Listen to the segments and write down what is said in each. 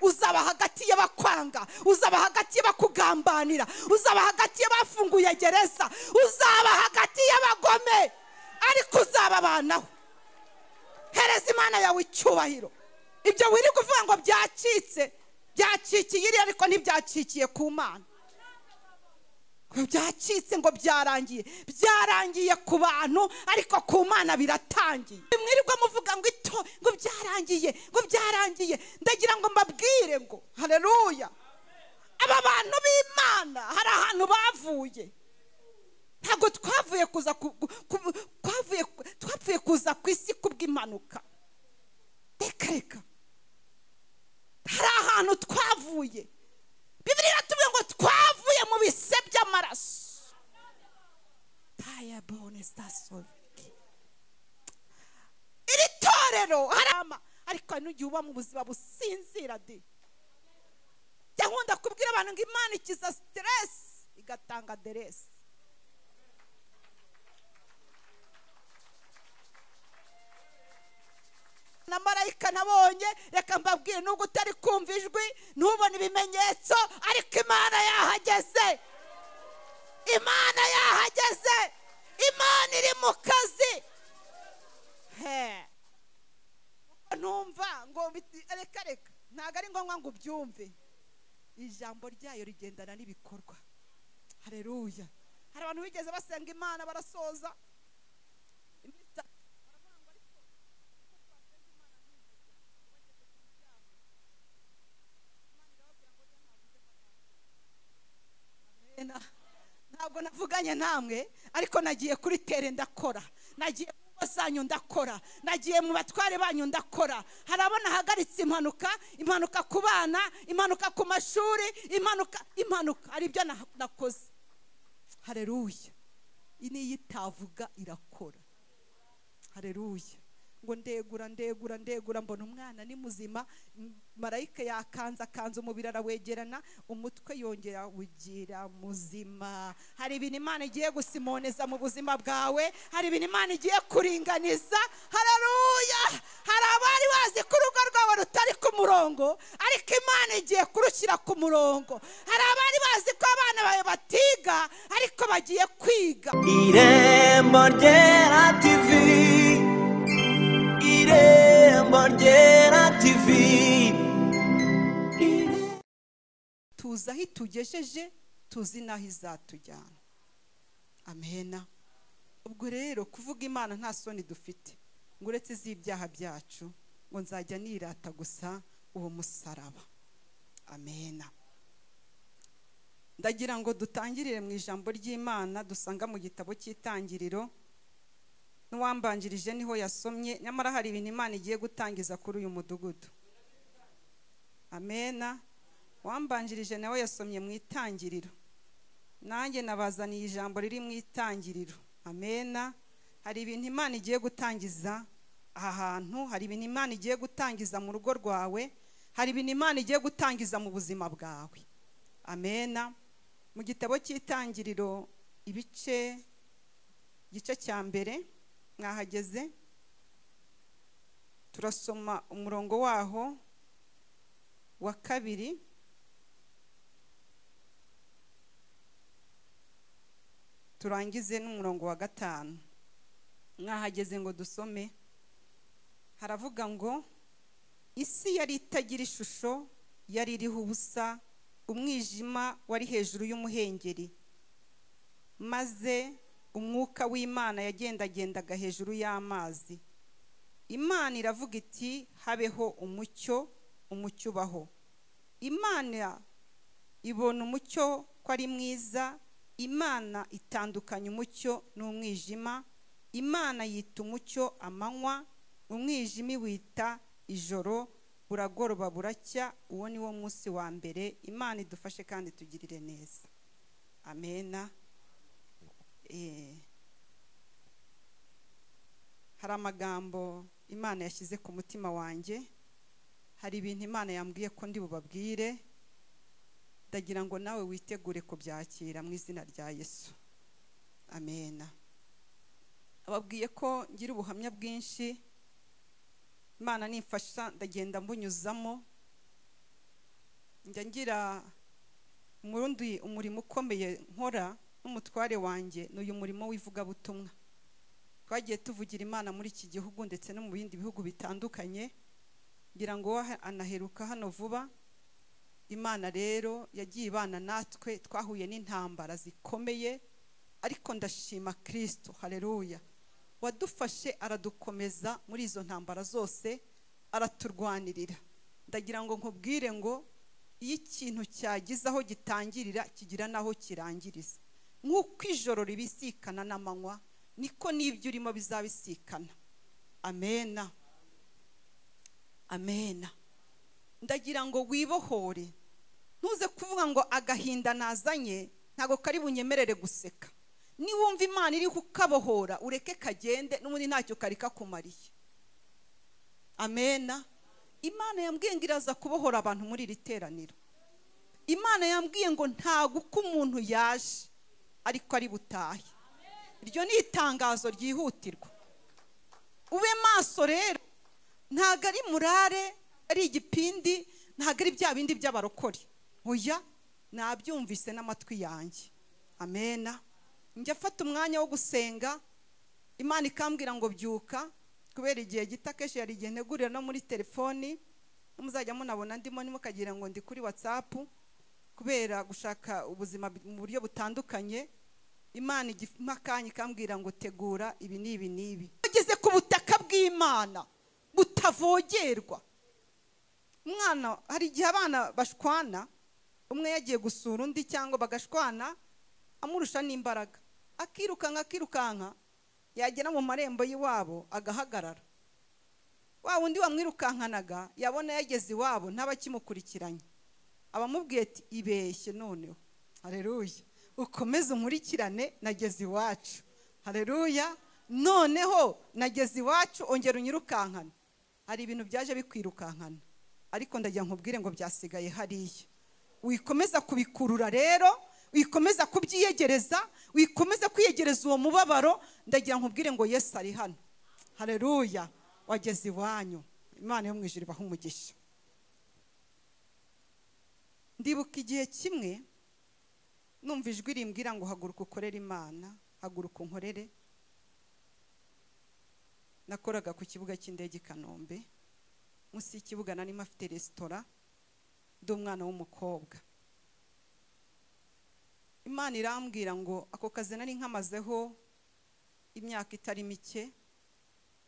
uzaba hagati y'abakwanga, uzaba hagati y'abakugambanira, uzaba hagati y'abafunguye gereza, uzaba hagati y'abagome, ariko uzababanaho. Hereza Imana yawe icyubahiro. Ibyo wiri kuvuga ngo byacitse, byacikiye iri ariko ntibyacikiye ku Mana. Byacitse ngo byarangiye, byarangiye ku bantu ariko ku Mana biratangiye. Mwirirwa muvuga ngo ito ngo byarangiye, ngo byarangiye. Ndagira ngo mbabwire ngo haleluya, aba bantu b'Imana hari ahantu bavuye. Ntabwo twavuye kuza ku isi kubw'impanuka. Reka hari ahantu twavuye. Bibiliya iratubwira ngo twavuye mu bise by'amaraso. Iri torero harama ariko n'ugiye uba mu buzima businzira de. Nkunda kubwira abantu ngo Imana ikiza stress igatanga deresi. Na marayika nabonye, reka mbabwire, nubwo utari kumva ijwi, ntubone ibimenyetso, ariko Imana yahageze. Imana yahageze. Imana iri mu kazi. Numva ngo reka ntago ari ngombwa ngo ubyumve. Ijambo ryayo rigendana n'ibikorwa. Haleluya. Hari abantu bigeze basenga Imana barasoza. Ntabwo navuganye namwe, ariko nagiye kuri tere ndakora, nagiye mu basanyu ndakora, nagiye mu batware banyu ndakora. Harabona hagaritse impanuka ku bana, impanuka ku mashuri, impanuka ari byo nakoze. Haleluya. Ini yitavuga irakora. Haleluya. Ngo ndegura mbona umwana ni muzima, marayika yakanza umubiri arawegerana, umutwe yongera ugira muzima. Hari ibintu Imana igiye gusimoneza mu buzima bwawe, hari ibintu Imana igiye kuringaniza. Haleluya. Hari abari bazi ko urugo rwawe rutari ku murongo, ariko Imana igiye kurushyira ku murongo. Hari abari bazi ko abana bawe batiga, ariko bagiye kwiga. Irembo Ryera TV, Irembo Ryera TV. Tuzi aho itugejeje, tuzi n'aho izatujyana. Amena. Ubwo rero kuvuga Imana nta soni dufite, ngo uretse z'ibyaha byacu, ngo nzajya nirata gusa uwo musaraba. Amena. Ndagira ngo dutangirire mu ijambo ry'Imana dusanga mu gitabo cy'Itangiriro. N'uwambanjirije niho yasomye, nyamara hari ibintu Imana igiye gutangiza kuri uyu mudugudu. Amena. Wambanjirije nawe yasomye mu Itangiriro, nanjye nabazaniye ijambo riri mu Itangiriro. Amena. Hari ibintu Imana igiye gutangiza aha hantu, hari ibintu Imana igiye gutangiza mu rugo rwawe, hari ibintu Imana igiye gutangiza mu buzima bwawe. Amena. Mu gitabo cy'Itangiriro igice cya mbere, mwahageze, turasoma umurongo waho wa 2, turangize n'umurongo wa 5. Mwahageze ngo dusome. Haravuga ngo isi yari itagira ishusho, yari iriho ubusa, umwijima wari hejuru y'umuhengeri, maze umwuka w'Imana yagendagendaga hejuru y'amazi. Imana iravuga iti habeho umucyo, umucyo ubaho. Imana ibona umucyo ko ari mwiza, Imana itandukanya umucyo n'umwijima. Imana yita umucyo amanywa, umwijima wita ijoro. Buragoroba buracya, uwo ni wo munsi wa mbere. Imana idufashe kandi tugirire neza. Amena. Hari amagambo Imana yashyize ku mutima wanjye, hari ibintu Imana yambwiye ko ndi bubabwire. Ndagira ngo nawe witegure kubyakira mu izina rya Yesu. Amena. Ababwiye ko ngira ubuhamya bwinshi, Imana nimfasha ndagenda mbunyuzamo, njya ngira umurundi umurimo ukomeye nkora n'umutware wanjye n'uyu murimo w'ivugabutumwa. Twagiye tuvugira Imana muri iki gihugu ndetse no mu bindi bihugu bitandukanye, ngira ngo anaheruka hano vuba. Imana rero yagiye ibana natwe, twahuye n'intambara zikomeye, ariko ndashima Kristo, haleluya, wadufashe aradukomeza muri izo ntambara zose, araturwanirira. Ndagira ngo nkubwire ngo iyo ikintu cyagize aho gitangirira kigira naho kirangiriza. Nk'uko ijoro ribisikana n'amanywa, niko n'ibyo urimo bizabisikana. Amena, amena. Ndagira ngo wibohore, ntuze kuvuga ngo agahinda nazanye ntago kari bunyemerere guseka. Niwumva Imana iri kukabohora, ureke kagende, n'ubundi ntacyo kari kakumariye. Amena. Imana yambwiye ngo iraza kubohora abantu muri iri teraniro. Imana yambwiye ngo ntago uko umuntu yaje ariko ari butahe. Iryo ni itangazo ryihutirwa. Ube maso rero, ntago ari murare, ari igipindi, ntago ari bya bindi by'abarokore. Oya, nabyumvise n'amatwi yanjye. Amena. Njya fata umwanya wo gusenga, Imana ikambwira ngo byuka, kubera igihe gita keshe yari igihe ntegurira no muri telefoni, muzajya munabona ndimo nimukagira ngo ndi kuri WhatsApp, kubera gushaka ubuzima mu buryo butandukanye. Imana igifakanye ikambwira ngo tegura ibi n'ibi n'ibi. Bageze ku butaka bw'Imana butavogerwa. Umwana, hari igihe abana bashwana, umwe yagiye gusura undi cyangwa bagashwana, amurusha n'imbaraga, akirukanka, yagera mu marembo y'iwabo agahagarara. Wa wundi wamwirukankanaga yabona yageze iwabo ntabakimukurikiranye, abamubwiye ati ibeshye noneho. Haleluya. Ukomeze umurikirane, nageze iwacu. Haleluya. Noneho nageze iwacu, ongera unyirukankana. Hari ibintu byaje bikwirukankana, ariko ndagira nkubwire ngo byasigaye hariya. Wikomeza kubikurura rero, wikomeza kubyiyegereza, wikomeza kwiyegereza uwo mubabaro. Ndagira nkubwire ngo Yesu ari hano. Haleluya. Wageze iwanyu. Imana yo mu ijuru ibahe umugisha. Ndibuka igihe kimwe numva ijwi rimbwira ngo haguruka ukorere Imana, haguruka unkorere. Nakoraga ku kibuga cy'indege i Kanombe, munsi y'ikibuga nari mafite resitora, ndi umwana w'umukobwa. Imana irambwira ngo ako kazi nari nkamazeho imyaka itari mike,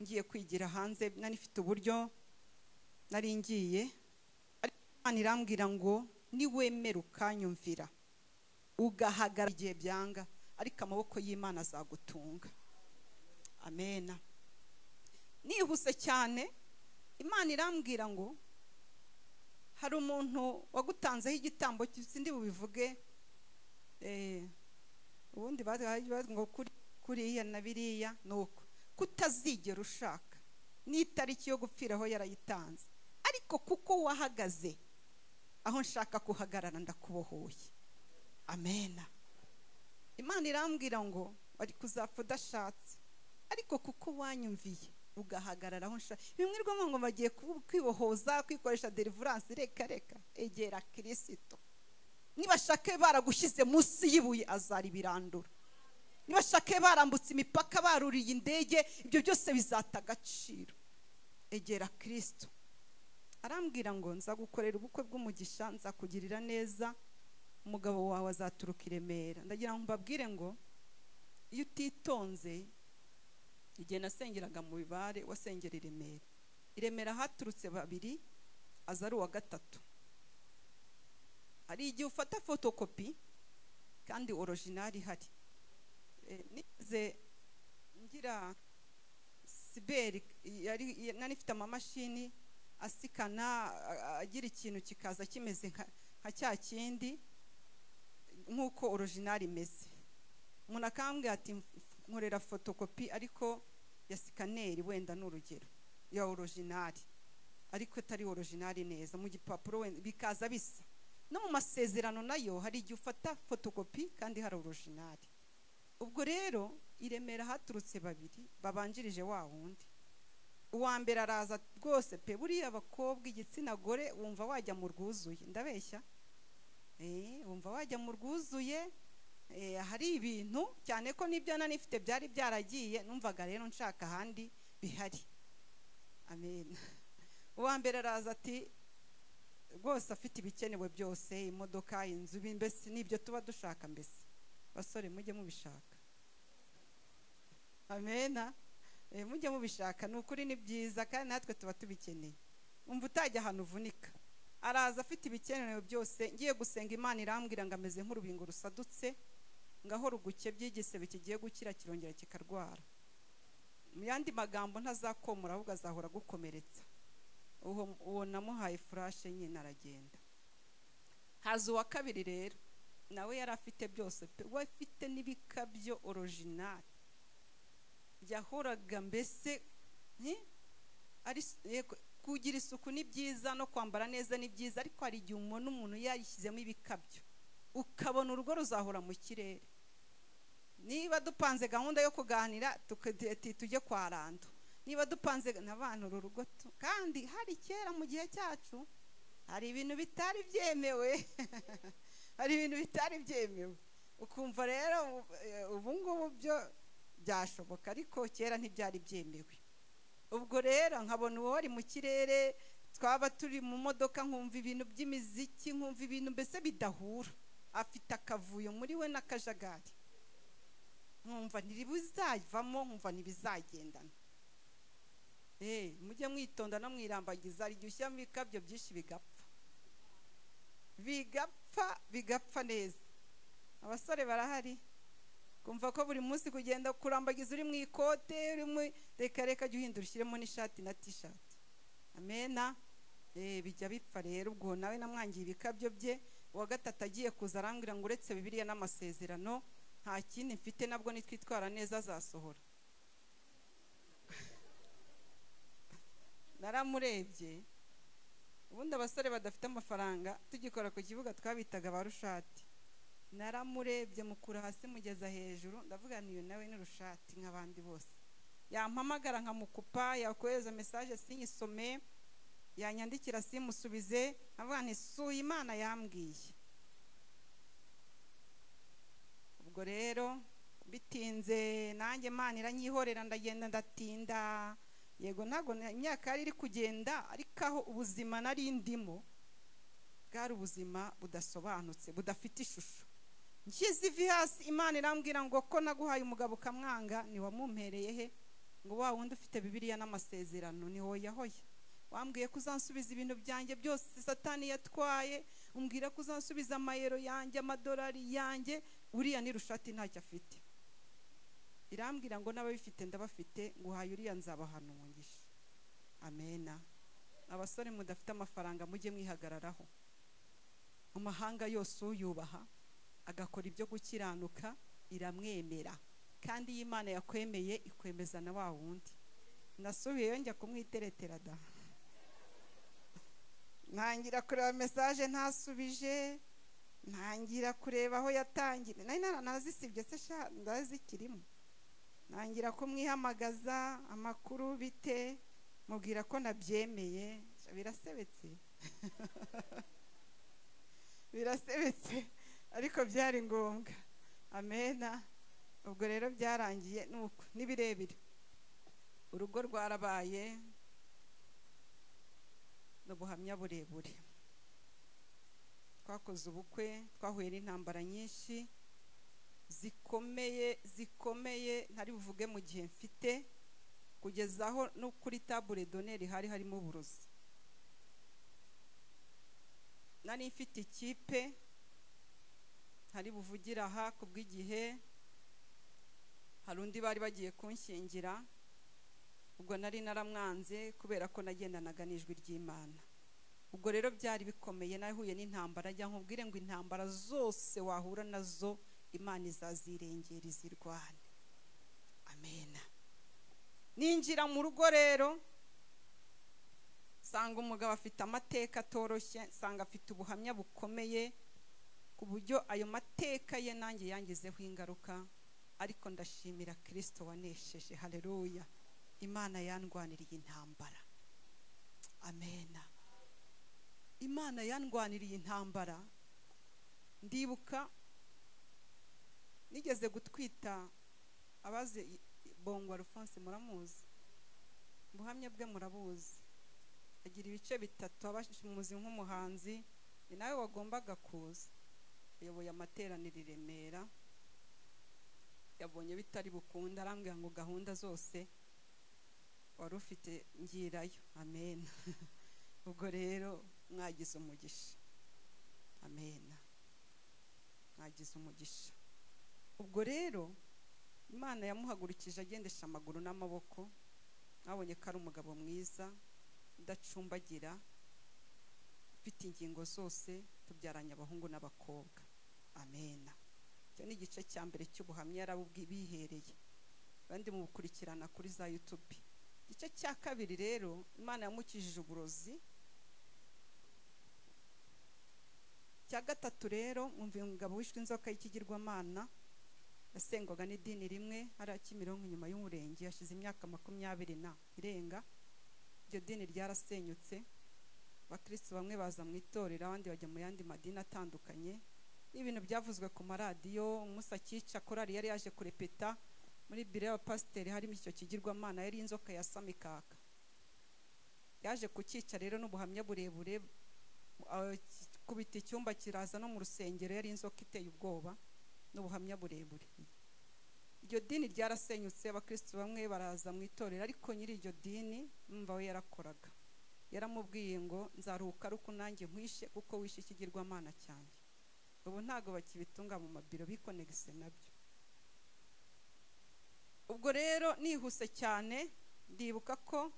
ngiye kwigira hanze, nari mfite uburyo nari ngiye. Imana irambwira ngo niwemera ukanyumvira, ugahagarara igihe byanga, ariko amaboko y'Imana azagutunga. Amena. Nihuse cyane, Imana irambwira ngo hari umuntu wagutanzeho igitambo, sindi bubivuge, ubundi ngo kuriya na biriya, nuko kutazigera ushaka n'itariki yo gupfiraho yarayitanze, ariko kuko wahagaze aho nshaka kuhagarara ndakubohoye. Amena. Imana irambwira ngo wari kuzapfa udashatse, ariko kuko wanyumviye ugahagarara aho nshaka. Bimwirwamo ngo bagiye kwibohoza, kwikoresha deliverance. Reka egera Kristo. Nibashake baragushyize munsi y'ibuye azaribirandura. Nibashake barambutse imipaka, baruriye indege, ibyo byose bizata agaciro. Egera Kristo. Arambwira ngo nzagukorera ubukwe bw'umugisha, nzakugirira neza, umugabo wawe azaturuka i Remera. Ndagira ngo mbabwire ngo iyo utitonze, igihe nasengeraga mu bibare wasengera i Remera. I Remera haturutse babiri, aza ari uwa gatatu. Hari igihe ufata fotokopi kandi original ihari. Nize ngira siberi, nari mfite amamashini asikana, agira ikintu kikaza kimeze nka cya kindi nk'uko original imeze. Umuntu akambwira ati nkorera fotokopi ariko ya sikaneri, wenda n'urugero ya original, ariko atari original neza, mu gipapuro wenda bikaza bisa. No mu masezerano nayo hari igihe ufata fotokopi kandi hari original. Ubwo rero i Remera haturutse babiri babanjirije wa wundi. Uwa mbere araza rwose pe, buriya abakobwa igitsina gore wumva wajya mu rwuzuye, ndabeshya. wumva wajya mu rwuzuye hari ibintu cyane ko n'ibyo nanifite byari byaragiye, numvaga rero nshaka ahandi bihari. Amen. Uwa mbere araza ati rwose afite ibikenewe byose, imodoka, inzu, mbese n'ibyo tuba dushaka. Mbese basore mujye mubishaka. Amen. Mujye mubishaka, ni ukuri ni byiza kandi natwe tuba tubikeneye. Umva utajya ahantu uvunika. Araza afite ibikenewe byose, ngiye gusenga Imana irambwira ngo ameze nk'urubingo rusadutse, ngaho ruguke by'igisebe kigiye gukira kirongera kikarwara. Mu yandi magambo ntazakomora ahubwo azahora gukomeretsa. Uwo namuhaye furashe nyine aragenda. Haza uwa kabiri rero, nawe yari afite byose, we afite n'ibikabyo original. Yahoraga mbese kugira isuku ni byiza no kwambara neza ni byiza, ariko hari igihe umuntu yayishyizemo ibikabyo ukabona urugo ruzahora mu kirere. Niba dupanze gahunda yo kuganira tujye kwa Rando, niba dupanze n'abantu urugo kandi hari kera mu gihe cyacu hari ibintu bitari byemewe hari ibintu bitari byemewe, ukumva rero ubu ngubu byo byashoboka, ariko kera ntibyari byemewe. Ubwo rero nkabona uwo wari mu kirere, twaba turi mu modoka nkumva ibintu by'imiziki, nkumva ibintu mbese bidahura, afite akavuyo muri we n'akajagari, nkumva ntibizavamo, nkumva ntibizagendana. Mujye mwitonda no mwirambagiza, hari igihe ushyiramo ibikabyo byinshi bigapfa neza. Abasore barahari, kumva ko buri munsi kugenda kurambagiza uri mu ikote, reka jya uhindura ushyiremo n'ishati na t-shirt. Amena. Bijya bipfa rero. Ubwo nawe namwangiye ibikabyo bye. Uwa gatatu agiye kuza arambwira ngo uretse Bibiliya n'amasezerano nta kindi mfite, nabwo nitwitwara neza azasohora. Naramurebye. Ubundi abasore badafite amafaranga tugikora ku kibuga twabitaga ba rushati. Naramurebye mukura hasi mugeza hejuru, ndavuga niyo nawe ni rushati nk'abandi bose. Yampamagara nkamukupa, yakohereza message sinyisome, yanyandikira simusubize, avuga nti suye Imana yambwiye. Ubwo rero bitinze nanjye Imana iranyihorera, ndagenda ndatinda. Yego ntago imyaka yari iri kugenda, ariko aho ubuzima nari ndimo bwari ubuzima budasobanutse, budafite ishusho. Nshyize ivi hasi, Imana irambwira ngo ko naguhaye umugabo ukamwanga, ni wamumpereye he? Ngo wa wundi ufite Bibiliya n'amasezerano ni wowe yahoye. Wambwiye ko uzansubiza ibintu byanjye byose Satani yatwaye, umbwira ko uzansubiza amayero yanjye, amadolari yanjye, uriya ni rushati ntacyo afite. Irambwira ngo n'ababifite ndabafite, nguhaye uriya nzabahana umugisha. Amena. Abasore mudafite amafaranga mujye mwihagararaho. Mu mahanga yose uyubaha agakora ibyo gukiranuka iramwemera, kandi iyo Imana yakwemeye ikwemeza na wa wundi. Nasubiyeyo njya kumwiteretera da, ntangira kureba message ntasubije, ntangira kureba aho yatangira, nari naranazisibye se sha ndazikirimo. Ntangira kumwihamagaza, amakuru bite, mubwira ko nabyemeye. Birasebetse birasebetse, ariko byari ngombwa. Amena. Ubwo rero byarangiye nuko nibirebire. Urugo rwarabaye n'ubuhamya burebure. Twakoze ubukwe, twahuye n'intambara nyinshi zikomeye ntari buvuge mu gihe mfite, kugezaho no kuri table d'honneur hari harimo uburozi. Nari mfite ikipe hari buvugira aha kubw'igihe, hari undi bari bagiye kunshyingira, ubwo nari naramwanze kubera ko nagendanaga n'ijwi ry'Imana. Ubwo rero byari bikomeye, nahuye n'intambara, ajya nkubwire ngo intambara zose wahura nazo Imana izazirengera izirwane. Amena. Ninjira mu rugo rero, sanga umugabo afite amateka atoroshye, sanga afite ubuhamya bukomeye, ku buryo ayo mateka ye nanjye yangizeho ingaruka, ariko ndashimira Kristo wanesheje. Haleluya. Imana yandwaniriye intambara. Amena. Imana yandwaniriye intambara, ndibuka nigeze gutwita abaze Bongo Alphonse muramuzi, ubuhamya bwe murabuzi, agira ibice bitatu, abamuzi nk'umuhanzi, ni nawe wagombaga kuza, yayoboye amateraniro i Remera, yabonye bitari bukunda arambwira ngo gahunda zose wari ufite ngirayo. Amen. Ubwo rero mwagize umugisha. Amen. Mwagize umugisha. Ubwo rero Imana yamuhagurukije agendesha amaguru n'amaboko, mwabonye ko ari umugabo mwiza udacumbagira, ufite ingingo zose, tubyaranye abahungu n'abakobwa. Amen. Icyo ni igice cya mbere cy'ubuhamya yarabwihereye, bandi mu bukurikirana kuri za YouTube. Igice cya kabiri rero Imana yamukijije uburozi. Cya gatatu rero umva umugabo wishwe inzoka y'ikigirwamana, yasengwaga n'idini rimwe hari Kimironko inyuma y'umurenge, yashize imyaka 20 irenga. Iryo dini ryarasenyutse, abakristo bamwe baza mu itorero, abandi bajya mu yandi madini atandukanye. Ibintu byavuzwe ku maradiyo, Musa Kica korari yari yaje kurepeta muri biro y'abapasiteri, harimo icyo kigirwamana, yari inzoka ya Samikaka. Yaje kukica rero n'ubuhamya burebure, kubita icyumba kiraza no mu rusengero, yari inzoka iteye ubwoba n'ubuhamya burebure. Iryo dini ryarasenyutse, abakristo bamwe baraza mu itorero, ariko nyiri iryo dini umva we yarakoraga, yaramubwiye ngo nzaruhuka ruko nanjye nkwishe kuko wishe ikigirwamana cyanjye. Ubu ntago bakibitunga mu mabiro, bikonegise nabyo. Ubwo rero nihuse cyane, ndibuka ko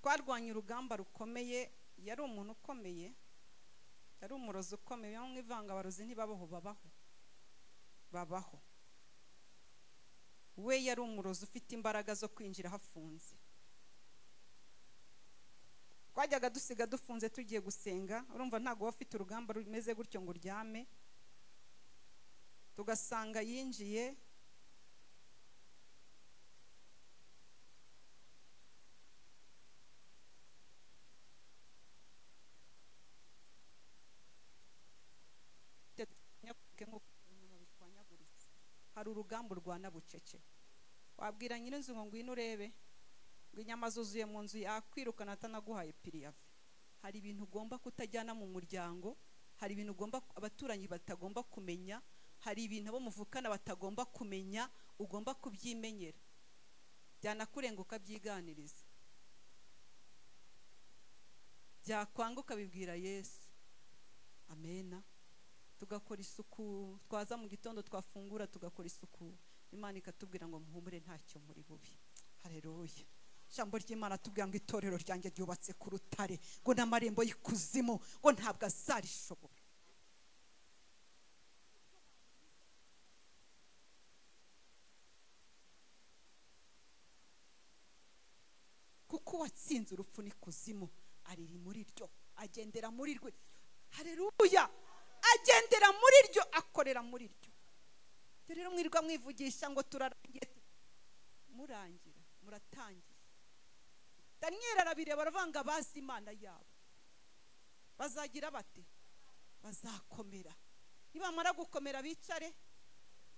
twarwanye urugamba rukomeye. Yari umuntu ukomeye, yari umurozi ukomeye, bamwe ivanga abarozi ntibabaho, babaho. We yari umurozi ufite imbaraga zo kwinjira hafunze. Twajyaga dusiga dufunze tugiye gusenga, urumva ntago wafite urugamba rumeze gutyo ngo uryame, tugasanga yinjiye hari urugamba urwana bucece. Wabwira nyirinzu ngo ngwino urebe ngo inyama zuzuye mu nzu yakwirukana atanaguhaye piriyave. Hari ibintu ugomba kutajyana mu muryango, hari ibintu ugomba abaturanyi batagomba kumenya, hari ibintu abo muvukana batagomba kumenya, ugomba kubyimenyera. Byanakurenguka byiganiriza, byakwanguka bibwira Yesu. Amena. Tugakora isuku, twaza mu gitondo twafungura tugakora isuku, Imana ikatubwira ngo muhumure ntacyo muri bubi. Haleluya. Jambo ry'Imana tubwira ngo itorero ryanjye ryubatse ku rutare, ngo n'amarembo y'ikuzimu ngo ntabwo azarishobora. Kuko watsinze urupfu n'ikuzimu, ariri muri ryo, agendera muri rwe. Haleluya. Agendera muri ryo, akorera muri ryo. Rero mwirwa mwivugisha ngo turarangiye, murangira muratangiye. Daniel arabireba baravanga bazi Imana yabo, bazagira bate? Bazakomera. Nibamara gukomera bicare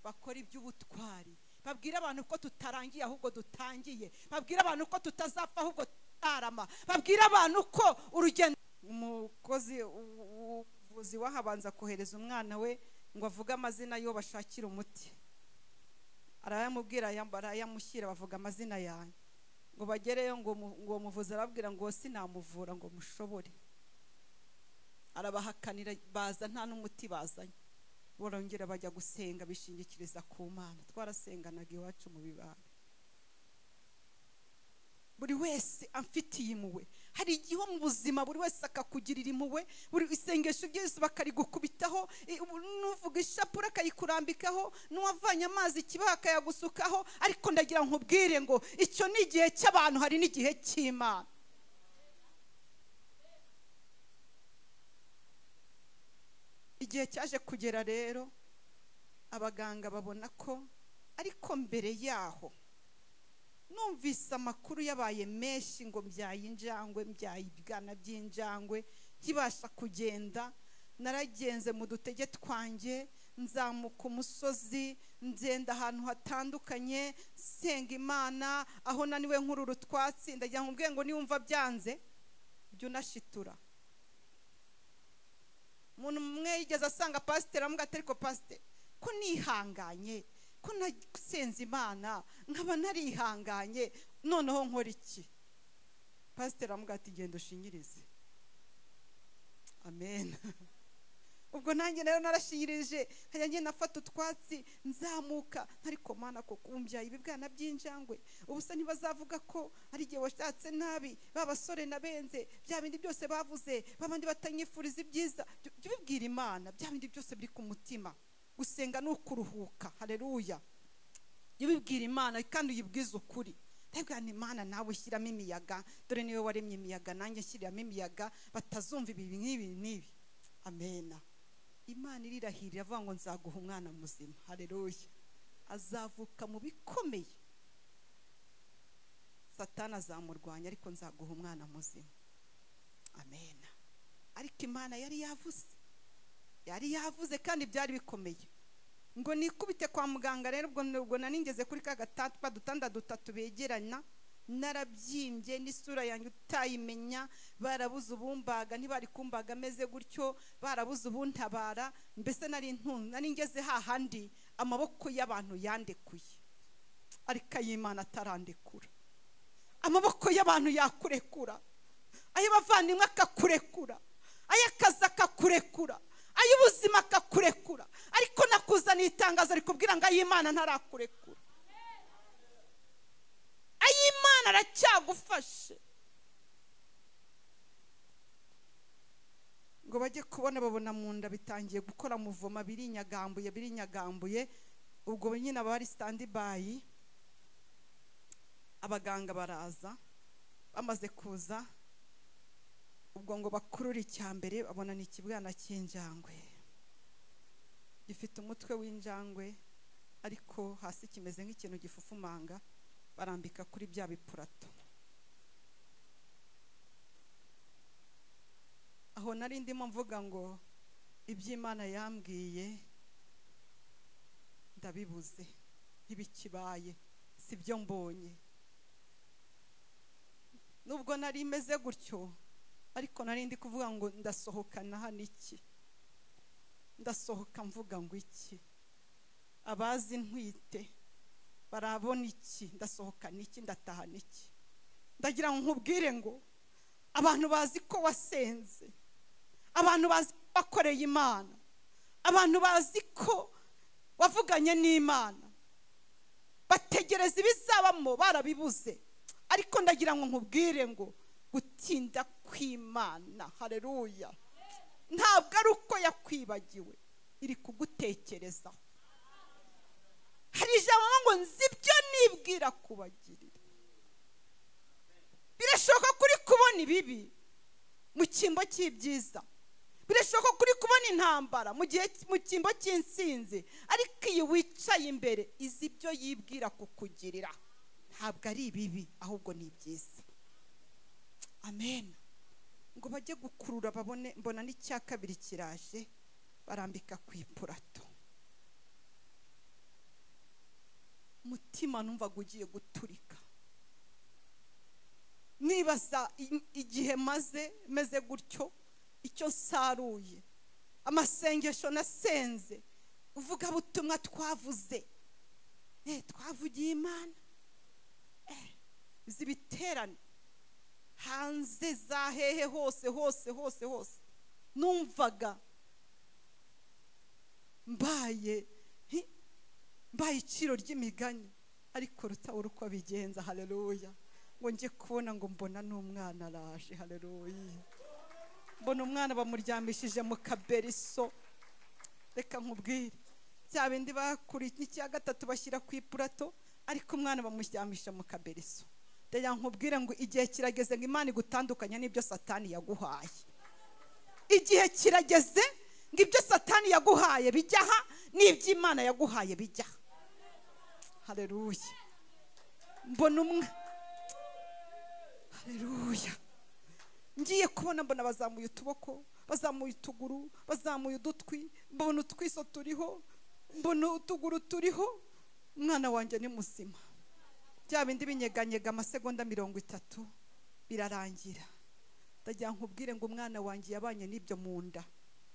bakora iby'ubutwari, babwira abantu ko tutarangiye ahubwo dutangiye, babwira abantu ko tutazapfa ahubwo tutarama, babwira abantu ko urugendo. Umukozi uvuzi wahabanza kohereza umwana we ngo avuga amazina yo bashakira umuti, arayamubwira yamushyira, bavuga amazina yanjye, ngo bagereyo ngo muvuzi arabwira ngo sinamuvura ngo mushobore, arabahakanira, baza nta n'umuti bazanye. Borongera bajya gusenga bishingikiriza ku Mana. Twarasenganaga iwacu mu bibare, buri wese amfitiye impuhwe. Hari igihe mu buzima buri wese akakugirira impuhwe, buri isengesho ryose bakarigukubitaho, nuvuga ishapura akayikurambikaho, nuwavanye amazi kibaha akayagusukaho. Ariko ndagira nkubwire ngo icyo ni igihe cy'abantu, hari n'igihe cy'Imana. Igihe cyaje kugera rero, abaganga babona ko, ariko mbere yaho numvise amakuru yabaye menshi ngo mbyaye injangwe, mbyaye ibwana by'injangwe, kibasha kugenda. naragenze mu dutege twanjye, nzamuka umusozi, ngenda ahantu hatandukanye senga Imana, aho naniwe nkurura utwatsi ndagira ngo mbwe ngo niwumva byanze byo nashitura. Umuntu umwe yigeze asanga pasiteri amuga ati ariko pasiteri ko nihanganye, ko nasenze Imana nkaba narihanganye, noneho nkora iki? Pasiteri amuga ati genda ushinyirize. Amen. Ubwo nanjye rero narashirije, hajya nafata utwatsi nzamuka, ariko Mana ko kumbya ibi bwana by'injangwe ubusa ntibazavuga ko ari gihe washatse nabi, babasore nabenze, bya bindi byose bavuze, babandi batanyifuriza ibyiza. Jya ubibwira Imana bya bindi byose biri ku mutima. Gusenga no kuruhuka. Haleluya. Jya ubibwira Imana kandi uyibwize ukuri. Ndabwira ni Imana nawe ushyiramo imiyaga, dore niwe waremye imiyaga, nanjye nshyiramo imiyaga, batazumva ibi n'ibi. Amen. Imana irirahirira avuga ngo nzaguha umwana muzima. Haleluya. Azavuka mu bikomeye, Satani azamurwanya, ariko nzaguha umwana muzima. Amen. Ariko Imana yari yavuze kandi byari bikomeye ngo nikubite kwa muganga. Rero ubwo naningeze kuri ka dutanda dutatu begerana, narabyimbye n'isura yanjye utayimenya, barabuze ubumbaga, ntibari kumbaga ameze gutyo, barabuze ubuntabara, mbese nari ngeze hahandi amaboko y'abantu yandekuye, ariko ay'Imana atarandekura. Amaboko y'abantu yakurekura, ay'abavandimwe akakurekura, ay'akazi akakurekura, ay'ubuzima akakurekura, ariko nakuzaniye itangazo rikubwira ngo ay'Imana ntarakurekura. Ay'Imana aracyagufashe. Ngo bajye kubona babona mu nda bitangiye gukora muvoma, birinyagambuye. Ubwo nyine abari stand by, abaganga baraza, bamaze kuza ubwo ngo bakurura icyambere, babona ni ikibwana cy'injangwe, gifite umutwe w'injangwe ariko hasi kimeze nk'ikintu gifufumanga, barambika kuri bya bipurato. Aho nari ndimo mvuga ngo iby'Imana yambwiye ndabibuze, ntibikibaye, sibyo mbonye. Nubwo nari meze gutyo, ariko nari ndi kuvuga ngo ndasohokana hano iki, ndasohoka mvuga ngo iki, abazi ntwite barabona iki, ndasohokana iki, ndatahana iki. Ndagira ngo nkubwire ngo abantu bazi ko wasenze, abantu bazi ko wakoreye Imana, abantu bazi ko wavuganye n'Imana, bategereza ibizabamo barabibuze, ariko ndagira ngo nkubwire ngo gutinda kw'Imana, haleluya, ntabwo ari uko yakwibagiwe, iri kugutekerezaho. Hari ijambo ngo nzi ibyo nibwira kubagirira. Birashoboka kuri kubona ibibi mu cyimbo cy'ibyiza, birashoboka kuri kubona intambara mu cyimbo cy'insinzi, ariko iyo wicaye imbere izi ibyo yibwira kukugirira, ntabwo ari ibibi ahubwo ni ibyiza. Amen. Ngo bajye gukurura babone, mbona n'icya kabiri kiraje, barambika ku ipurato. Mutima numva gugiye guturika, nibaza igihe meze gutyo, icyo saruye, amasengesho nasenze, uvuga butumwa twavuze, twavugiye Imana, zibiterane hanze za hehe hose numvaga mbaye iciro ry'imigani, ariko rutabura uko bigenza. Haleluya. Ngo nje kubona ngo mbona n'umwana araje. Haleluya. Mbona umwana bamuryamishije mu kaberiso. Reka nkubwire, cya bindi bakuri n'icya gatatu bashyira ku ipurato, ariko umwana bamuryamisha mu kaberiso. Ndaya nkubwire ngo igihe kirageze ngo Imana igutandukanya n'ibyo Satani yaguhaye. Igihe kirageze ngo ibyo Satani yaguhaye bijyaha, n'iby'Imana yaguhaye bijyaha. Haleluya. Mbona haleluya. Ngiye kubona mbona bazamuye utuboko, bazamuye utuguru, bazamuye udutwi, mbona utwiso turiho, mbona utuguru turiho. Umwana wanjye ni muzima. Bya bindi binyeganyega amasegonda 30 birarangira. Ndagira nkubwire ngo umwana wanjye yabanye n'ibyo mu nda,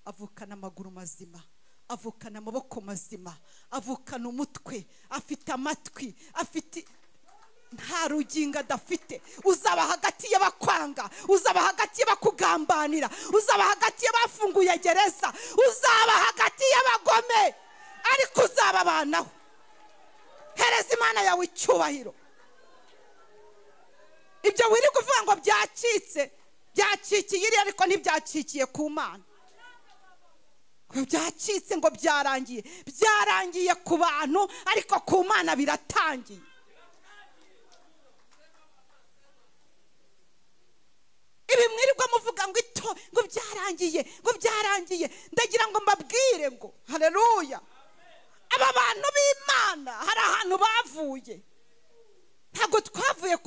avukana amaguru mazima, avukana amaboko mazima, avukana umutwe, afite amatwi, afite nta rugingo adafite. Uzaba hagati y'abakwanga, uzaba hagati y'abakugambanira, uzaba hagati y'abafunguye gereza, uzaba hagati y'abagome, ariko uzababanaho. Hereza Imana yawe icyubahiro. Ibyo wiri kuvuga ngo byacitse, byacikiye iri ariko ntibyacikiye ku Mana. Byacitse ngo byarangiye, byarangiye ku bantu ariko ku Mana biratangiye. Ibi mwirirwa muvuga ngo byarangiye, ngo byarangiye. Ndagira ngo mbabwire ngo haleluya, aba bantu b'Imana hari ahantu bavuye. Ntabwo twavuye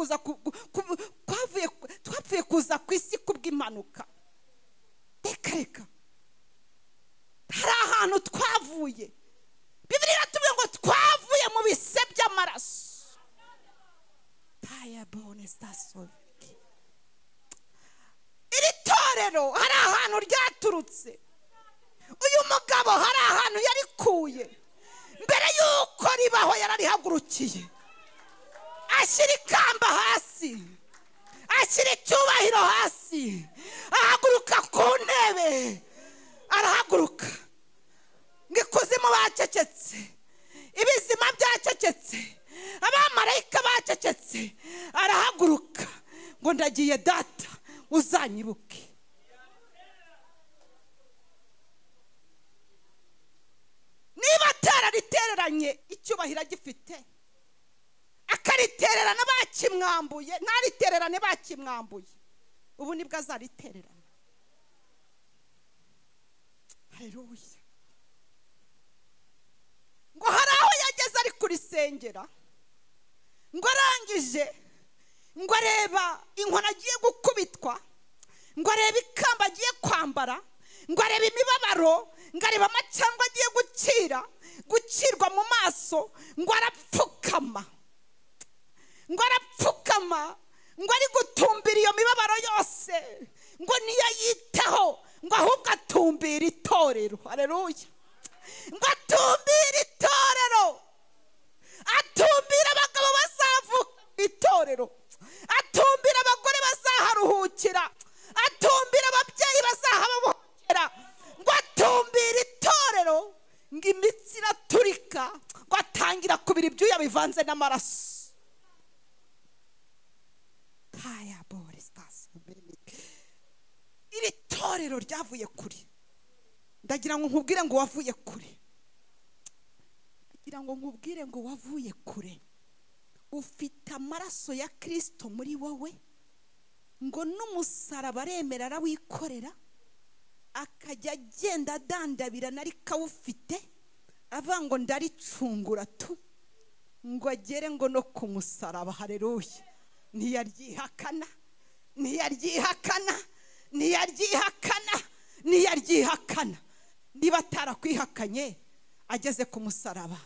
kuza ku isi kubw'impanuka. Reka hari ahantu twavuye. Bibiliya iratubwira ngo twavuye mu bise by'amaraso. Iri torero hari ahantu ryaturutse. Uyu mugabo hari ahantu yarikuye. Mbere yuko ribaho yararihagurukiye, ashyira ikamba hasi, ashyira icyubahiro hasi, ahaguruka ku ntebe, arahaguruka. Ngo ikuzimu bacecetse, ibizima byacecetse, abamarayika bacecetse, arahaguruka ngo ndagiye data uzanyibuke. Niba atararitereranye icyubahiro agifite, akaritererana bakimwambuye, ntaritererane bakimwambuye, ubu nibwo azaritererana. Haleluya. Ngo hari aho yageze ari kurisengera, ngo arangije, ngo areba inkoni agiye gukubitwa, ngo areba ikamba agiye kwambara, ngo areba imibabaro, ngo areba amacandwe agiye gucirwa mu maso, ngo arapfukama, ngo ari gutumbira iyo mibabaro yose, ngo niyo yitaho, ngo ahubwo atumbira itorero. Haleluya. Ngo atumbira itorero, atumbira abagabo bazavuka itorero, atumbira abagore bazaharuhukira, atumbira ababyeyi bazahababuhukira, ngo atumbira itorero. Ngo imitsi iraturika, ngo atangira kubira ibyuya bivanze n'amaraso. Iri torero ryavuye kure. Ndagira ngo nkubwire ngo wavuye kure. Ndagira ngo nkubwire ngo wavuye kure. Ufite amaraso ya Kristo muri wowe, ngo n'umusaraba aremera arawikorera, akajya agenda adandabira nari kawufite, avuga ngo ndaricungura tu, ngo agere ngo no ku musaraba. Haleluya. Ntiyaryihakana, ntiyaryihakana, ntiyaryihakana, ntiyaryihakana. Niba atarakwihakanye ageze ku musaraba.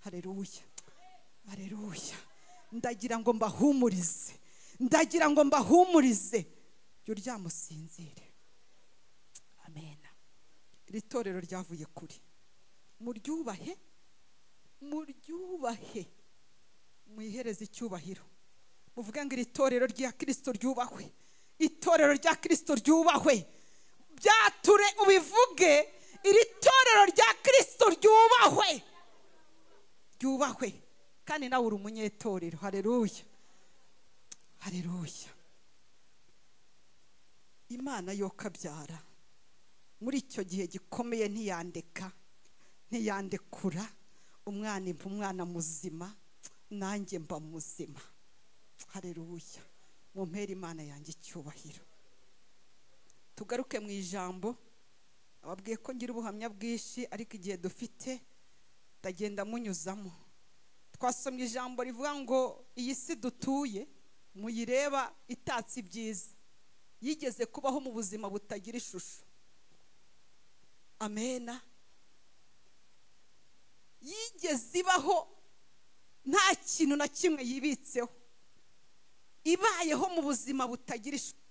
Haleluya, haleluya. Ndagira ngo mbahumurize, ndagira ngo mbahumurize, jya uryamusinzire. Amen. Iri torero ryavuye kuri, muryubahe, muryubahe, muyihereze icyubahiro. Muvuga ngo iri torero rya Kristo ryubahwe, itorero rya Kristo ryubahwe. Byature ubivuge, iri torero rya Kristo ryubahwe, ryubahwe. Kandi nawe uri umunyetorero. Haleluya, haleluya. Imana yo kabyara muri icyo gihe gikomeye ntiyandekura umwana, impa umwana muzima, nanjye mba muzima. Haleluya. Mumpere Imana yanjye icyubahiro. Tugaruke mu ijambo. Ababwiye ko ngira ubuhamya bwinshi, ariko igihe dufite ndagenda munyuzamo. Twasomye ijambo rivuga ngo iyi si dutuye muyireba itatse ibyiza, yigeze kubaho mu buzima butagira ishusho. amena. Yigeze ibaho nta kintu na kimwe yibitseho, ibayeho mu buzima butagira ishusho,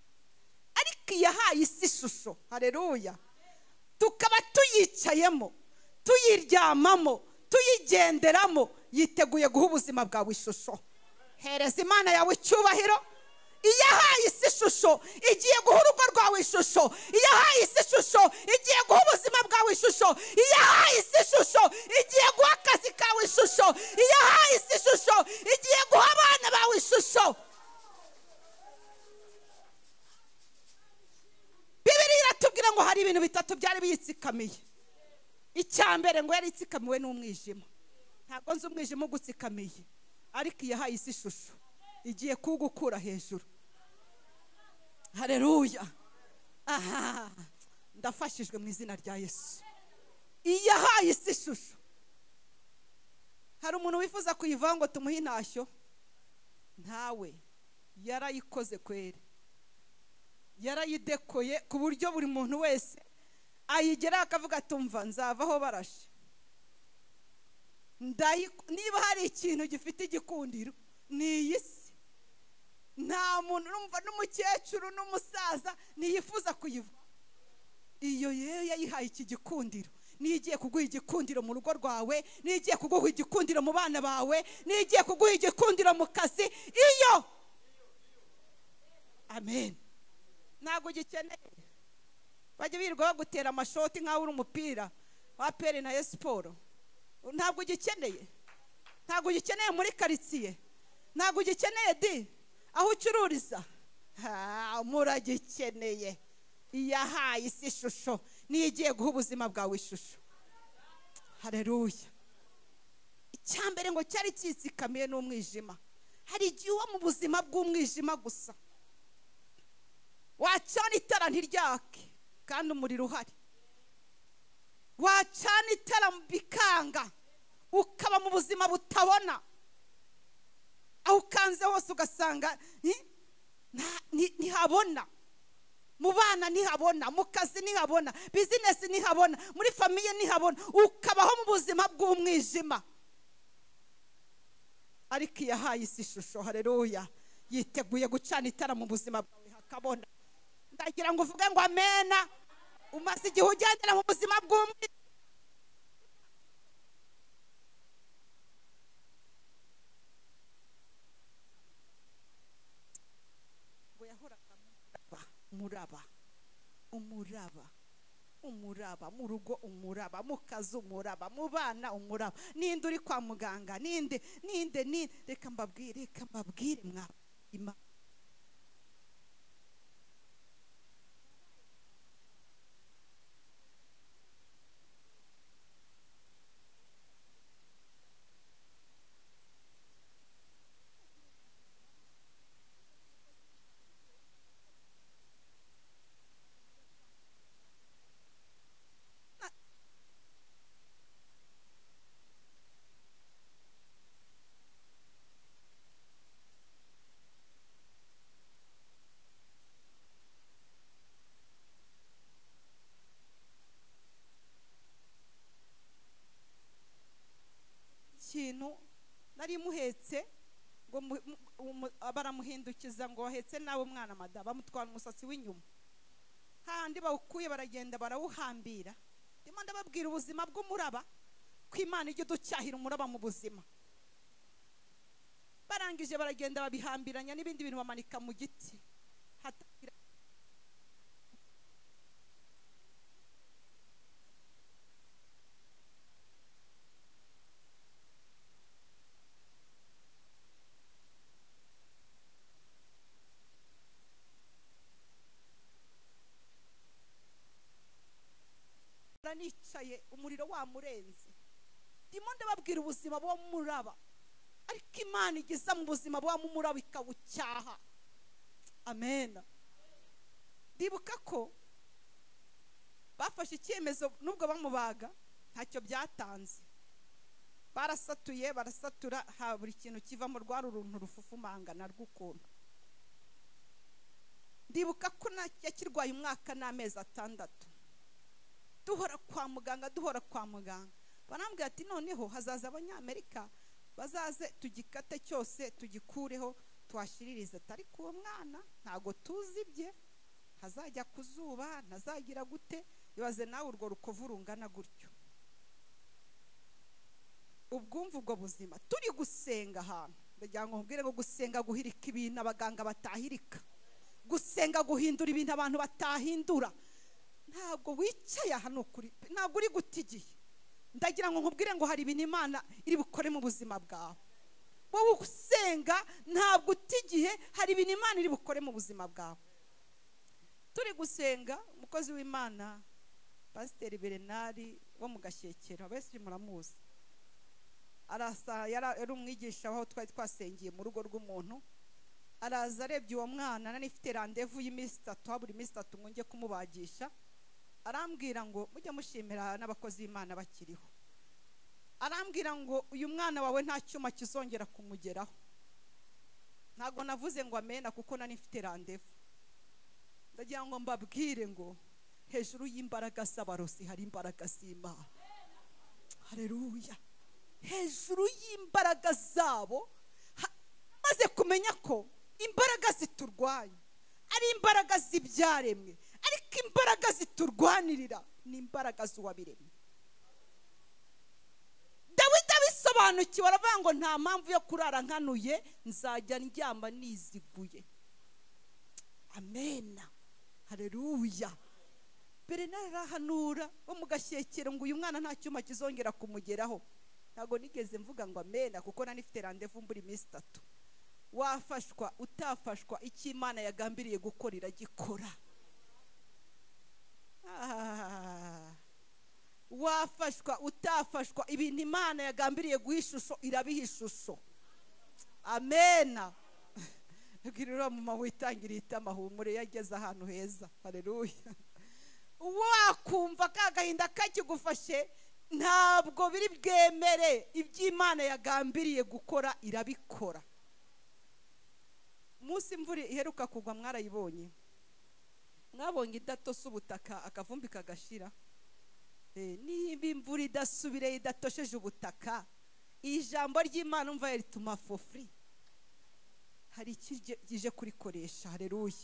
ariko yahaye isi ishusho. Haleluya. Tukaba tuyicayemo, tuyiryamamo, tuyigenderamo, yiteguye guha ubuzima bwawe ishusho. Hereza Imana yawe icyubahiro. Iyahaye isi ishusho igiye guha urugo rwawe ishusho. Iyahaye isi ishusho igiye guha ubuzima bwawe ishusho. Iyahaye isi ishusho igiye guha akazi kawe ishusho. Iyahaye isi ishusho igiye guha abana bawe ishusho. Bibiliya iratubwira ngo hari ibintu bitatu byari biyitsikamiye. Icya mbere ngo yari itsikamiwe n'umwijima. Ntabwo nzi umwijima ugutsikamiye, ariko iyahaye isi ishusho igiye kugukura hejuru. Haleluya. Aha, ndafashijwe mu izina rya Yesu. Iyahaye isi ishusho. Hari umuntu wifuza kuyivaho ngo tumuhe intashyo? Ntawe. Yarayikoze kwere, yarayidekoye ku buryo buri muntu wese ayigera akavuga tumva nzavaho barashe. Niba hari ikintu gifite igikundiro ni iyi si. Nta muntu numva n'umukecuru n'umusaza niyifuza kuyiva. Iyo yewe yayihaye iki gikundiro, nigiye kuguha igikundiro mu rugo rwawe, nigiye kuguha igikundiro mu bana bawe, nigiye kuguha igikundiro mu kazi. Iyo amen. Ntabwo gikeneye bajye birirwa bagutera amashoti nkaho uri umupira wa pere na siporo. Ntabwo gikeneye, ntabwo gikeneye muri karitsiye, ntabwo gikeneye di aho ucururiza. Muragikeneye. Iyahaye isi ishusho nigiye guha ubuzima bwawe ishusho. Haleluya. Icyambere ngo cyari cyitsikamiye n'umwijima. Hari igihe uba mu buzima bw'umwijima gusa, wacana itara ntiryake kandi umuriro uhari. Wacana itara bikanga, ukaba mu buzima butabona. Aho ukanze hose ugasanga ntihabona. Mu bana ntihabona, mu kazi ntihabona, bizinesi ntihabona, muri famiye ntihabona. Ukabaho mu buzima bw'umwijima. Ariko iyahaye isi ishusho, haleluya, yiteguye gucana itara mu buzima bwawe hakabona. Ndagira ngo uvuge ngo amena. Umaze igihe ugendera mu buzima bw'umwijima. Umuraba mu rugo, umuraba mu kazi, umuraba mu bana, umuraba. Ninde uri kwa muganga? Ninde reka mbabwire mwa Imana. Kintu nari muhetse ngo baramuhindukiza ngo wahetse nawe umwana mada, bamutwara umusatsi w'inyuma. Handi bawukuye baragenda barawuhambira. Ndimo ndababwira ubuzima bw'umuraba ko Imana ijye ducyahira umuraba mu buzima. Barangije baragenda babihambiranya n'ibindi bintu bamanika mu giti. Nicaye umuriro wamurenze. Ndimo ndababwira ubuzima bwo muraba, ariko Imana igeza mu buzima bwo muraba ikawucyaha. Amen. Ndibuka ko bafashe icyemezo nubwo bamubaga ntacyo byatanze. Barasatura buri kintu kivamo rwari uruntu rufufumangana rw'ukuntu. Ndibuka ko yakirwaye umwaka n'amezi 6. duhora kwa muganga. Barambwira ati noneho hazaza abanyamerika bazaze tugikate cyose tugikureho twashiririza. Atari kuwo mwana ntago tuzi bye, hazajya kuzuba ntazagira gute. Ibaze nawe urwo rukovu rungana gutyo. Ubwumva ubwo buzima turi gusenga ahantu, ndagira ngo mbwire ngo gusenga guhirika ibintu abaganga batahirika, gusenga guhindura ibintu abantu batahindura. Ntabwo wicaye hano kuri, ntabwo uri gutigiye. Ndagira ngo nkubwire ngo hari ibintu Imana iri bukore mu buzima bwawe. Wowe gusenga ntabwo utigiye, hari ibintu Imana iri bukore mu buzima bwawe. Turi gusenga, umukozi w'Imana Pasiteri Berenari wo mu Gashyekero, abese muramuzi, arasa yari umwigisha aho twari twasengiye mu rugo rw'umuntu. Araza arebye uwo mwana, nari mfite rendez-vous y'iminsi 3, buri minsi 3 ngo njye kumubagisha. Arambwira ngo mujye mushimira n'abakozi b'Imana bakiriho. Arambwira ngo uyu mwana wawe nta cyuma kizongera kumugeraho. Ntago navuze ngo amena kuko nari mfite rendez-vous. Ndagira ngo mbabwire ngo hejuru y'imbaraga z'abarozi hari imbaraga z'Imana. Haleluya. Hejuru y'imbaraga zabo maze kumenya ko imbaraga ziturwanya ari imbaraga z'ibyaremwe, ariko imbaraga ziturwanirira ni imbaraga z'uwabiremye. Dawidi abisobanukiwe aravuga ngo nta mpamvu yo kurara nkanuye, nzajya ndyama niziguye. Amena. Haleluya. Berenari arahanura wo mu Gashyekero ngo uyu mwana nta cyuma kizongera kumugeraho. Ntago nigeze mvuga ngo amena kuko nari mfite rendez-vous muri minsi 3. Wafashwa utafashwa, icyo Imana yagambiriye gukora iragikora. Wafashwa utafashwa, ibintu Imana yagambiriye guhishusho irabiha ishusho. Amena. Bwirira mu mawitangiriye itamahumure yageze ahantu heza. Haleluya. Wakumva kagahinda kakigufashe, ntabwo biri bwemere iby'Imana yagambiriye gukora irabikora. Munsi imvura iheruka kugwa mwarayibonye, mwabonye idatose ubutaka akavumbi kagashira. Niba imvura idasubire idatosheje ubutaka, ijambo ry'Imana umva rituma fofri hari ikije kurikoresha. Haleluya.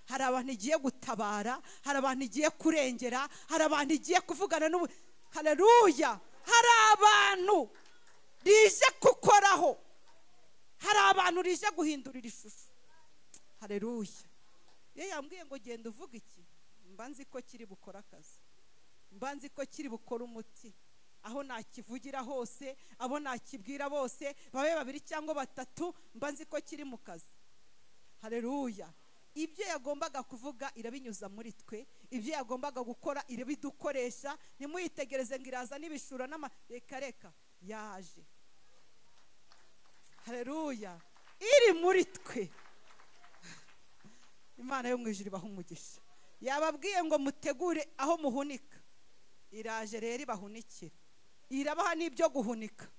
Hari abantu igiye gutabara, hari abantu igiye kurengera, hari abantu igiye kuvugana n'ubu. Haleluya. Hari abantu rije kukoraho, hari abantu rije guhindurira ishusho. Haleluya. Ye yambwiye ngo genda uvuga iki, mbanzi ko kiri bukora akazi, mbanzi ko kiri bukora umuti. Aho nakivugira hose, abo nakibwira bose, babe 2 cyangwa 3, mbanzi ko kiri mu kazi. Haleluya. Ibyo yagombaga kuvuga irabinyuza muri twe, ibyo yagombaga gukora irabidukoresha. Nimuyitegereze ngo iraza n'ibishura n'amareka yaje. Haleluya. Iri muri twe. Imana yo mwijuru ibaha umugisha. Yababwiye ngo mutegure aho muhunika, iraje rero ibahunikira, irabaha n'ibyo guhunika.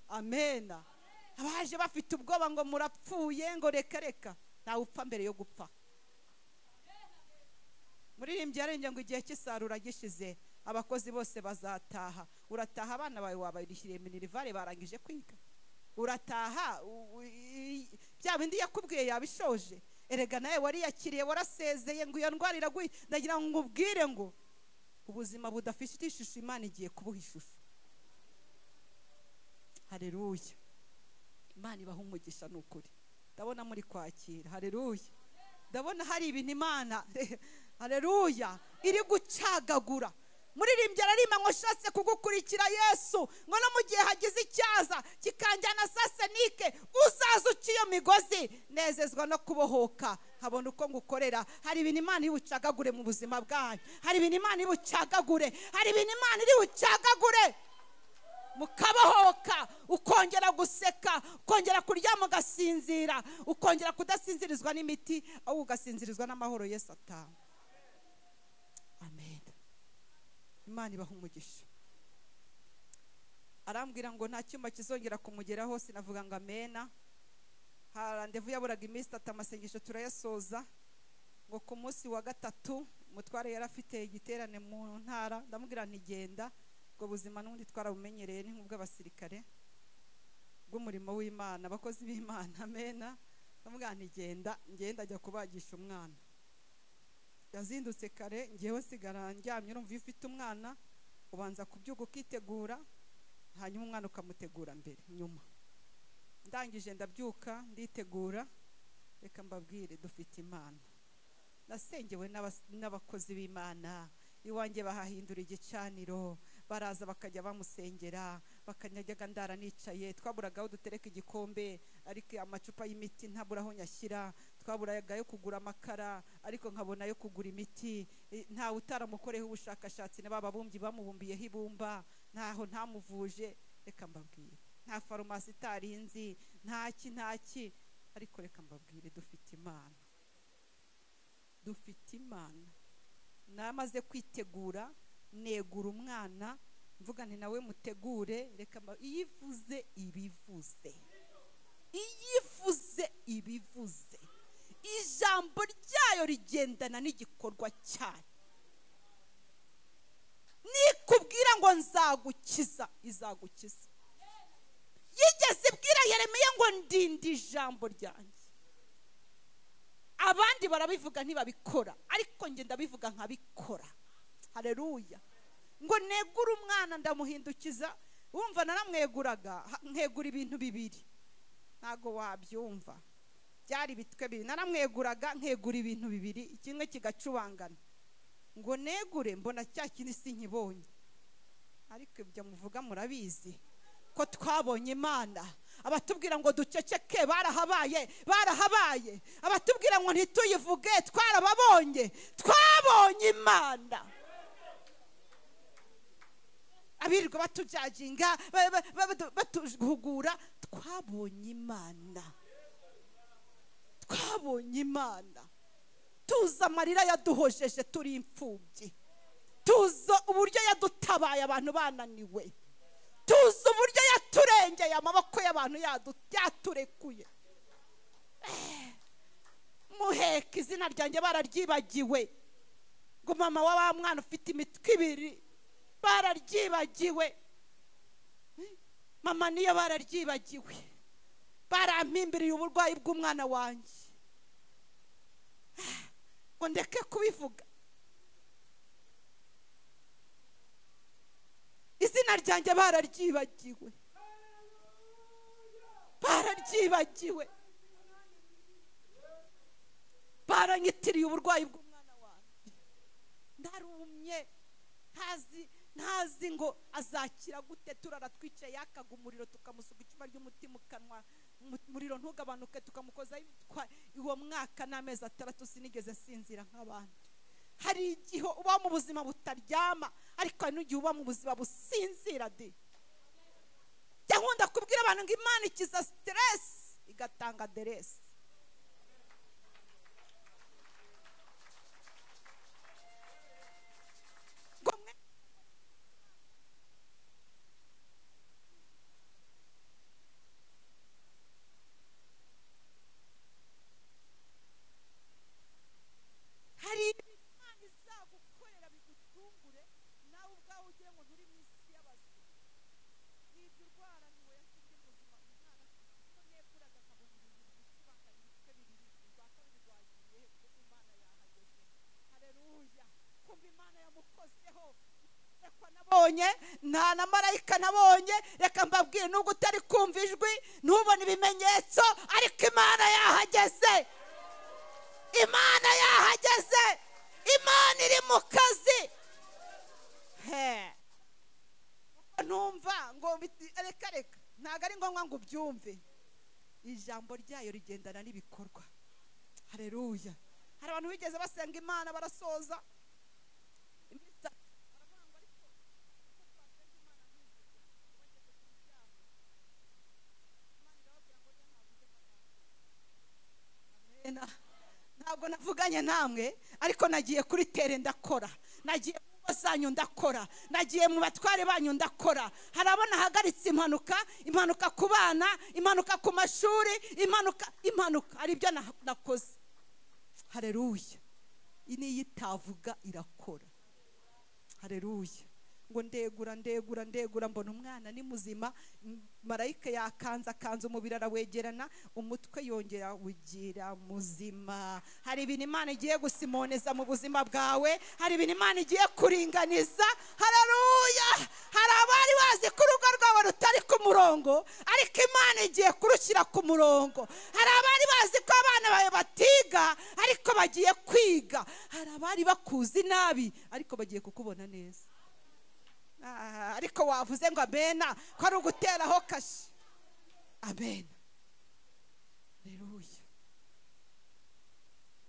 Amena. Abaje bafite ubwoba ngo murapfuye, ngo reka ntawe upfa mbere yo gupfa. Muririmbyi yarenge ngo igihe cy'isarura gishize abakozi bose bazataha. Urataha abana bawe wabayishyiriye minirivare barangije kwiga, urataha bya bindi yakubwiye yabishoje. Erega nawe wari yakiriye warasezeye ngo iyo ndwara iraguye. Ndagira ngo ngubwire ngo ubuzima budafite ishusho Imana igiye kubuha ishusho. Haleluya. Imana ibaha umugisha n'ukuri. Ndabona muri kwakira. Haleluya. Ndabona hari ibintu Imana haleluya iri gucagagura. Muririmbyi ararima ngo shatse kugukurikira Yesu, ngo no mu gihe hagize icyaza kikanjyana sasenike, uzaza uciyo migozi nezezwa no kubohoka nkabona uko ngukorera. Hari ibintu Imana ibucagagure mu buzima bwanyu, hari ibintu Imana ibucagagure, hari ibintu Imana iri bucagagure mukabohoka, ukongera guseka, ukongera kuryama ugasinzira, ukongera kudasinzirizwa n'imiti ahubwo ugasinzirizwa n'amahoro Yesu atanga. Amen. Imana ibaha umugisha. Arambwira ngo nta cyuma kizongera kumugeraho, sinavuga ngo amena. Rendez-vous yaburaga iminsi 3 amasengesho turayasoza, ngo ku munsi wa 3 umutware yari afite igiterane mu ntara, ndamubwira nti genda, ubwo buzima n'ubundi twarabumenyereye ni nk'ubw'abasirikare bw'umurimo w'Imana, abakozi b'Imana, amena. Ndamubwira nti genda, ngenda ajya kubagisha umwana. Yazindutse kare, ngewe sigara ndyamye. Urumva iyo ufite umwana ubanza kubyuka ukitegura, hanyuma umwana ukamutegura mbere nyuma. Ndangije ndabyuka nditegura, reka mbabwire dufite Imana. Nasengewe n'abakozi b'Imana, iwanjye bahahindura igicaniro, baraza bakajya bamusengera, bakanyajyaga ndara nicaye. Twaburagaho dutereka igikombe, ariko amacupa y'imiti ntaburaho nyashyira. Twaburaga yo kugura amakara, ariko nkabona yo kugura imiti. Ntawe utaramukoreho ubushakashatsi, n'ababumbyi bamubumbiyeho ibumba, ntaho ntamuvuje. Reka mbabwire, nta farumasi itarinzi, ntaki, ariko reka mbabwire dufite Imana. Dufite Imana. Namaze kwitegura, negura umwana, mvuga nti nawe mutegure. Reka iyivuze ibivuze, iyivuze ibivuze, ijambo ryayo rigendana n'igikorwa cyayo. Nikubwira ngo nzagukiza, izagukiza. Yigeze ibwira Yeremiya ngo ndinde ijambo ryanjye. Abandi barabivuga ntibabikora, ariko nge ndabivuga nkabikora. Haleluya. Ngo negura umwana ndamuhindukiza. Wumva naramweguraga, nkegura ibintu bibiri, ntago wabyumva. Byari bitwe bibiri, naramweguraga nkegura ibintu bibiri, kimwe kigacubangana. Ngo negure, mbona cya kindi sinkibonye. Ariko ibyo muvuga murabizi ko twabonye Imana. Abatubwira ngo duceceke barahabaye. Abatubwira ngo ntituyivuge twarababonye. Twabonye Imana. Abirirwa batujajinga, batuhugura, twabonye Imana. Twabonye Imana. Tuza amarira yaduhojeje turi imfubyi. Tuza uburyo yadutabaye abantu bananiwe. Tuzi uburyo yaturengeye amaboko y'abantu yaturekuye. Muheka izina ryanjye bararyibagiwe. Ngo mama wa mwana ufite imitwe ibiri bararyibagiwe. Mama niyo bararyibagiwe. Barampimbiriye uburwayi bw'umwana wanjye. Ngo ndeke kubivuga. Izina ryanjye bararyibagiwe. Baranyitiriye uburwayi bw'umwana wanjye. Ndarumye, ntazi ngo azakira gute. Turara twicaye, yakaga umuriro tukamusuka icupa ry'umuti mu kanwa, umuriro ntugabanuke, tukamukoza. Uwo mwaka n'amezi 3 sinigeze sinzira nk'abandi. Hari igihe uba mu buzima butaryama, ariko hari n'igihe uba mu buzima businzira de. Nkunda kubwira abantu ngo Imana ikiza stress igatanga deresi. Hari Imana izagukorera bigutungure, nawe ubwawe ugira ngo nturi mu isi y'abazima. Nibyo urwara niwe yasibye ubuzima umwana, ko neguraga nkabona ibintu bikubangana ibitwe bibiri, uzakabiri rwagiye kuko Imana yahageze. Haleluya. Kumva Imana yamukozeho. Reka nabonye, nta na marayika nabonye. Reka mbabwire, nubwo utari kumva ijwi, ntubone ibimenyetso, ariko Imana yahageze. Imana yahageze. Imana iri mu kazi. Numva ngo reka ntago ari ngombwa ngo ubyumve. Ijambo ryayo rigendana n'ibikorwa. Haleluya. Hari abantu bigeze basenga Imana barasoza ntabwo navuganye namwe, ariko nagiye kuri tere ndakora. Nagiye mu basanyu ndakora. Nagiye mu batware banyu ndakora. Harabona hagaritse impanuka ku bana, impanuka ku mashuri, impanuka ari byo nakoze. Haleluya. niyo itavuga irakora. Haleluya. Ngo ndegura mbona umwana ni muzima, marayika yakanza umubiri arawegerana, umutwe yongera ugira muzima. Hari ibintu Imana igiye gusimoneza mu buzima bwawe, hari ibintu Imana igiye kuringaniza. Haleluya. Hari abari bazi ko urugo rwawe rutari ku murongo, ariko Imana igiye kurushyira ku murongo. Hari abari bazi ko abana bawe batiga, ariko bagiye kwiga. Hari abari bakuzi nabi, ariko bagiye kukubona neza. Ariko wavuze ngo amena, ko ari uguteraho kashi. Amena. Haleluya.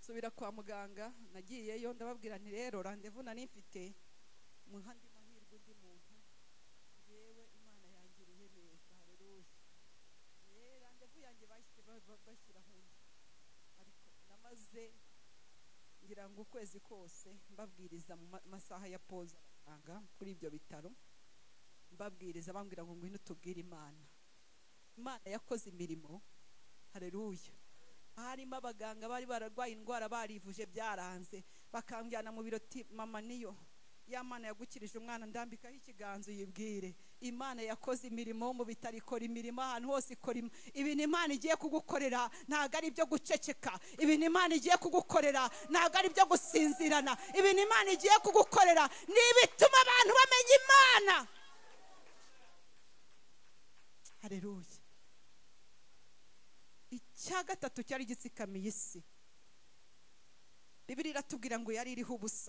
Subira kwa muganga, nagiyeyo ndababwira nti rero randevu nari mfite mu handi mahirwe undi muntu, yewe Imana yangiriye neza. Haleluya. Randevu yanjye bashyira hundi, ariko namaze ngira ngo ukwezi kose mbabwiriza mu masaha ya pause kuri ibyo bitaro, mbabwiriza bambwira ngo ngwino tubwire Imana. Imana yakoze imirimo. Haleluya. Harimo abaganga bari bararwaye indwara barivuje byaranze, bakanjyana mu biro, mama niyo ya Mana yagukirije umwana, ndambikaho ikiganza uyibwire. Imana yakoze imirimo mu bitaro, ikora imirimo ahantu hose, ikora ibintu Imana igiye kugukorera ntago ari byo guceceka. Ibintu Imana igiye kugukorera ntago ari byo gusinzirana. Ibintu Imana igiye kugukorera ni ibituma abantu bamenya Imana. Haleluya. Icya gatatu cyari gitsikamiye isi, Bibiliya iratubwira ngo yari iriho ubusa.